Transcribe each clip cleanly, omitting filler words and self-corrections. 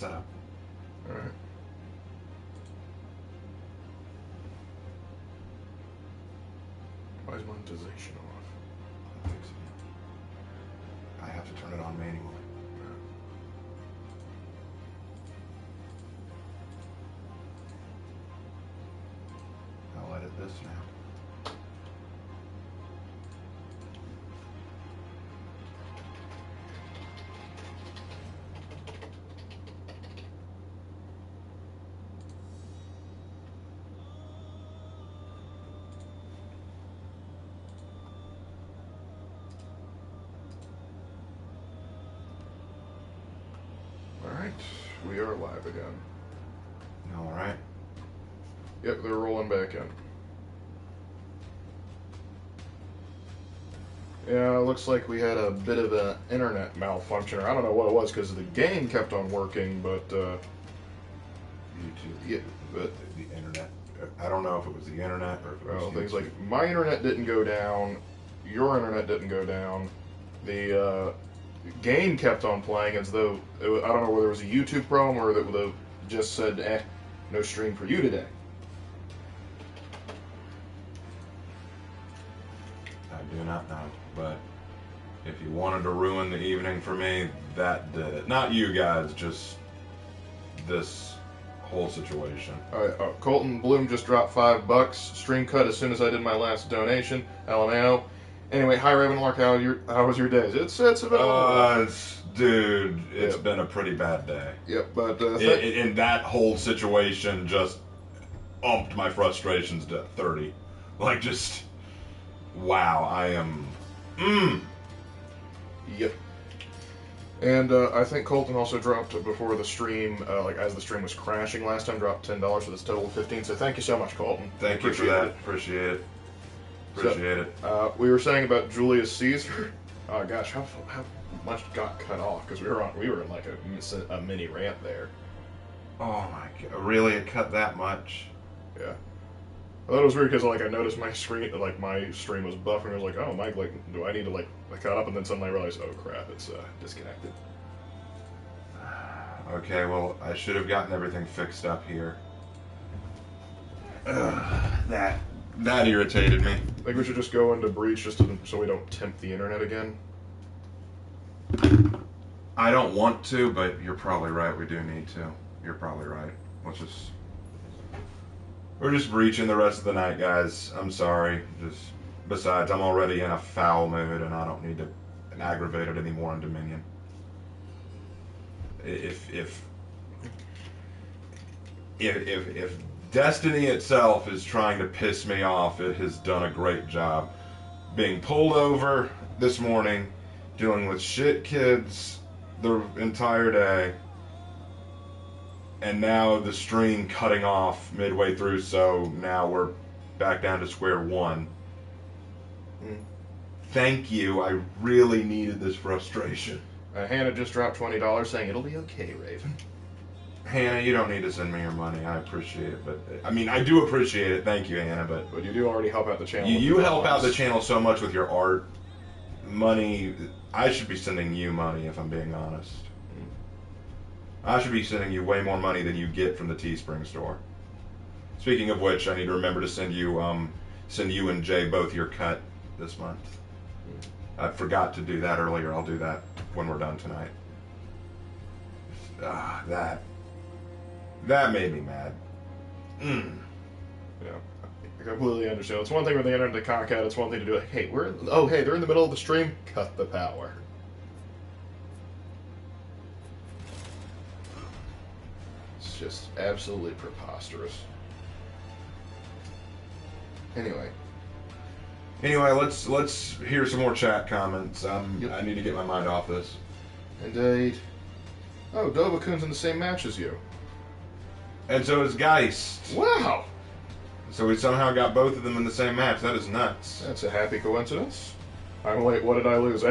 setup. Alright. Why is monetization off? I think so. I have to turn it on manually. I'll edit this now. Alright, we are live again. All right. Yep, they're rolling back in. Yeah, it looks like we had a bit of an internet malfunction, or I don't know what it was, because the game kept on working, but, YouTube. yeah, but, The internet. I don't know if it was the internet or if it was well, things YouTube. like, my internet didn't go down, your internet didn't go down, the, game kept on playing as though, I don't know whether it was a YouTube problem or that they just said, no stream for you today. I do not know, but if you wanted to ruin the evening for me, that did it. Not you guys, just this whole situation. Alright, Colton Bloom just dropped $5. Stream cut as soon as I did my last donation. LMAO. Anyway, hi Ravenlark, how was your day? It's about Dude, it's Yep. been a pretty bad day. Yep, but And that whole situation just umped my frustrations to 30. Like, just, wow, I am, yep. And I think Colton also dropped before the stream, like as the stream was crashing last time, dropped $10 for this total of 15. So thank you so much, Colton. Thank you for Appreciate that. it. Appreciate it. So, Appreciate it. We were saying about Julius Caesar. Oh gosh, how much got cut off? Because we were in like a mini rant there. Oh my god, really? It cut that much? Yeah. I thought it was weird because like I noticed my screen, like my stream was buffering. I was like, oh, Mike, like, do I need to like cut up? And then suddenly I realized, oh crap, it's disconnected. Okay, well, I should have gotten everything fixed up here. That irritated me. I think we should just go into breach so we don't tempt the internet again. I don't want to, but you're probably right. We do need to. You're probably right. We're just breaching the rest of the night, guys. I'm sorry. Besides, I'm already in a foul mood, and I don't need to aggravate it anymore in Dominion. If Destiny itself is trying to piss me off, it has done a great job. Being pulled over this morning, dealing with shit kids the entire day, and now the stream cutting off midway through, so now we're back down to square one. Thank you. I really needed this frustration. Hannah just dropped $20 saying it'll be okay, Raven. Hannah, you don't need to send me your money. I appreciate it, but I mean, I do appreciate it. Thank you, Hannah, but you do already help out the channel. you help out the channel so much with your art. Money, I should be sending you money if I'm being honest. I should be sending you way more money than you get from the Teespring store. Speaking of which, I need to remember to send you and Jay both your cut this month. I forgot to do that earlier. I'll do that when we're done tonight. That made me mad. Yeah, I completely understand. It's one thing with the internet to cock out. It's one thing to do like, hey, they're in the middle of the stream. Cut the power. It's just absolutely preposterous. Anyway, let's hear some more chat comments. Yep. I need to get my mind off this. indeed. Oh, Dovakun's in the same match as you. And so is Geist. Wow, So we somehow got both of them in the same match. That is nuts. that's a happy coincidence. Wait, what did I lose?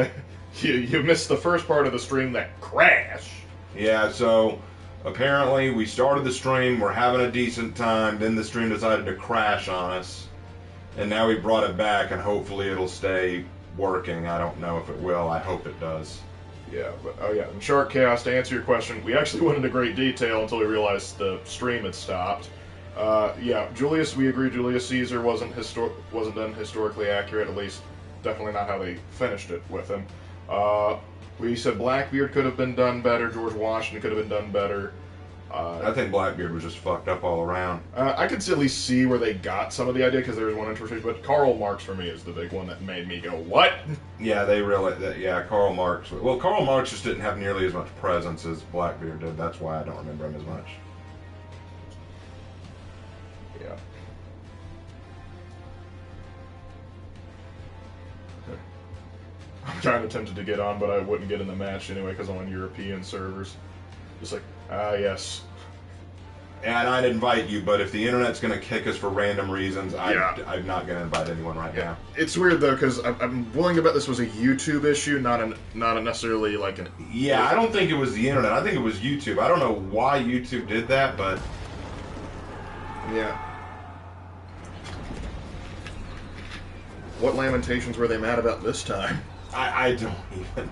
You missed the first part of the stream that crash. Yeah, so apparently we started the stream, we're having a decent time, then the stream decided to crash on us. And now we brought it back, and hopefully it'll stay working. I don't know if it will. I hope it does. Yeah, but oh yeah, in Sharkcast, to answer your question, we actually went into great detail until we realized the stream had stopped. Yeah, Julius, we agree. Julius Caesar wasn't done historically accurate. At least, definitely not how they finished it with him. We said Blackbeard could have been done better. George Washington could have been done better. I think Blackbeard was just fucked up all around. I could at least see where they got some of the idea because there was one interpretation, but Karl Marx for me is the big one that made me go, "What?" Yeah, they really. Yeah, Karl Marx. Well, Karl Marx just didn't have nearly as much presence as Blackbeard did. That's why I don't remember him as much. Yeah. I'm kind of tempted to get on, but I wouldn't get in the match anyway because I'm on European servers. Just like, yes. And I'd invite you, but if the internet's going to kick us for random reasons, Yeah. I'm not going to invite anyone right now. It's weird though because I'm willing to bet this was a YouTube issue, not a necessarily like an. Yeah, I don't think it was the internet. I think it was YouTube. I don't know why YouTube did that, but Yeah. What lamentations were they mad about this time? I don't even.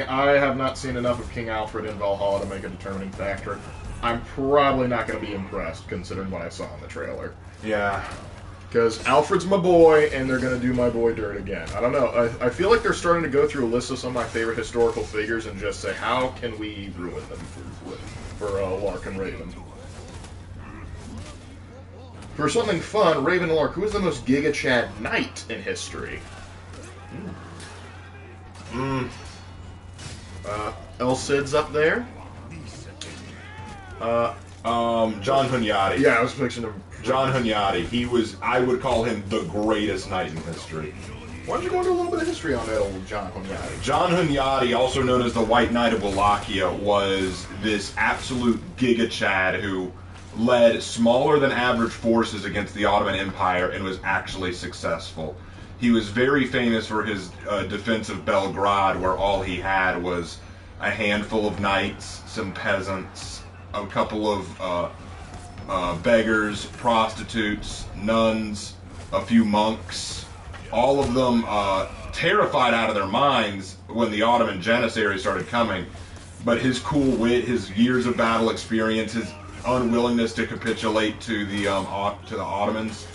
I have not seen enough of King Alfred in Valhalla to make a determining factor. I'm probably not going to be impressed considering what I saw in the trailer. Yeah. Because Alfred's my boy, and they're going to do my boy dirt again. I don't know. I feel like they're starting to go through a list of some of my favorite historical figures and just say, how can we ruin them for Lark and Raven? For something fun, Raven and Lark, who is the most Giga Chad knight in history? El Cid's up there. John Hunyadi. Yeah, I was fixing to. John Hunyadi. I would call him the greatest knight in history. Why don't you go into a little bit of history on that old John Hunyadi? John Hunyadi, also known as the White Knight of Wallachia, was this absolute Giga Chad who led smaller than average forces against the Ottoman Empire and was actually successful. He was very famous for his defense of Belgrade, where all he had was a handful of knights, some peasants, a couple of beggars, prostitutes, nuns, a few monks, all of them terrified out of their minds when the Ottoman Janissary started coming. But his cool wit, his years of battle experience, his unwillingness to capitulate to the Ottomans,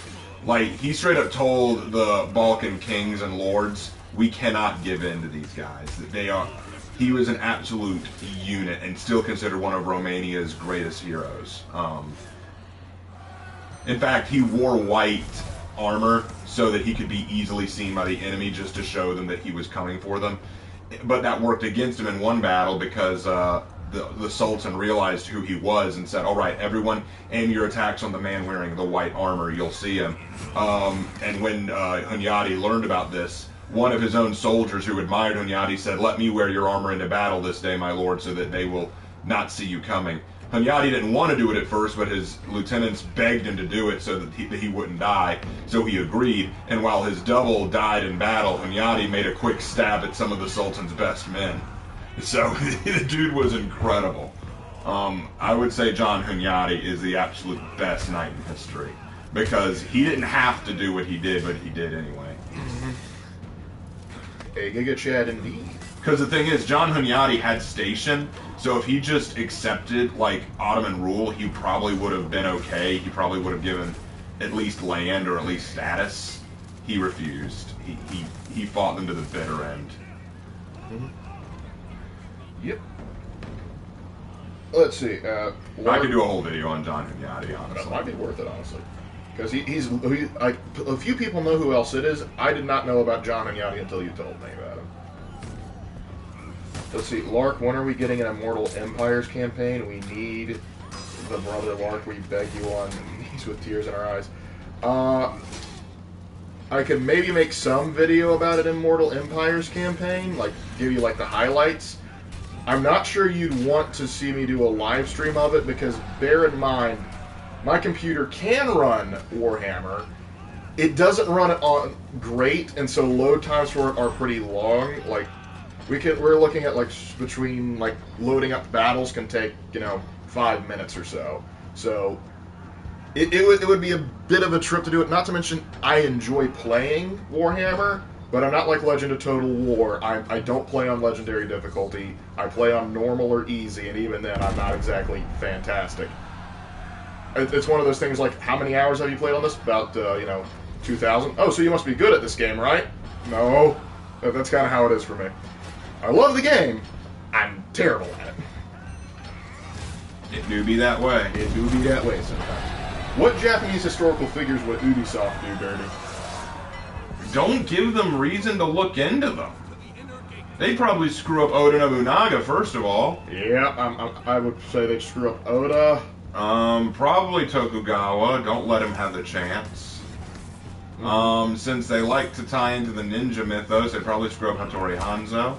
like, he straight up told the Balkan kings and lords, we cannot give in to these guys. He was an absolute unit and still considered one of Romania's greatest heroes. In fact, he wore white armor so that he could be easily seen by the enemy, just to show them that he was coming for them. But that worked against him in one battle because the Sultan realized who he was and said, all right, everyone, aim your attacks on the man wearing the white armor, you'll see him. And when Hunyadi learned about this, one of his own soldiers who admired Hunyadi said, let me wear your armor into battle this day, my lord, so that they will not see you coming. Hunyadi didn't want to do it at first, but his lieutenants begged him to do it so that he wouldn't die, so he agreed. And while his double died in battle, Hunyadi made a quick stab at some of the Sultan's best men. So the dude was incredible. I would say John Hunyadi is the absolute best knight in history, because he didn't have to do what he did, but he did anyway. A Giga Chad indeed. Because the thing is, John Hunyadi had station, so if he just accepted, like, Ottoman rule, he probably would have been okay. He probably would have given at least land or at least status. He refused. He fought them to the bitter end. Mm-hmm. Yep. Let's see. I could do a whole video on John Hunyadi, honestly. That might be worth it, honestly. Because a few people know who else it is. I did not know about John Hunyadi until you told me about him. Let's see, Lark, when are we getting an Immortal Empires campaign? We need the brother Lark. We beg you on knees with tears in our eyes. I could maybe make some video about an Immortal Empires campaign, like give you like the highlights. I'm not sure you'd want to see me do a live stream of it because bear in mind, my computer can run Warhammer. It doesn't run it on great, and so load times for it are pretty long. Like we're looking at like between like loading up battles can take 5 minutes or so. So it would be a bit of a trip to do it. Not to mention, I enjoy playing Warhammer, but I'm not like Legend of Total War. I don't play on Legendary difficulty. I play on normal or easy, and even then, I'm not exactly fantastic. It's one of those things like, how many hours have you played on this? About, 2,000? Oh, so you must be good at this game, right? No. That's kind of how it is for me. I love the game. I'm terrible at it. It do be that way. It do be that way sometimes. What Japanese historical figures would Ubisoft do, Dirty? Don't give them reason to look into them. They probably screw up Oda Nobunaga, first of all. Yeah, I would say they screw up Oda. Probably Tokugawa. Don't let him have the chance. Since they like to tie into the ninja mythos, they probably screw up Hattori Hanzo.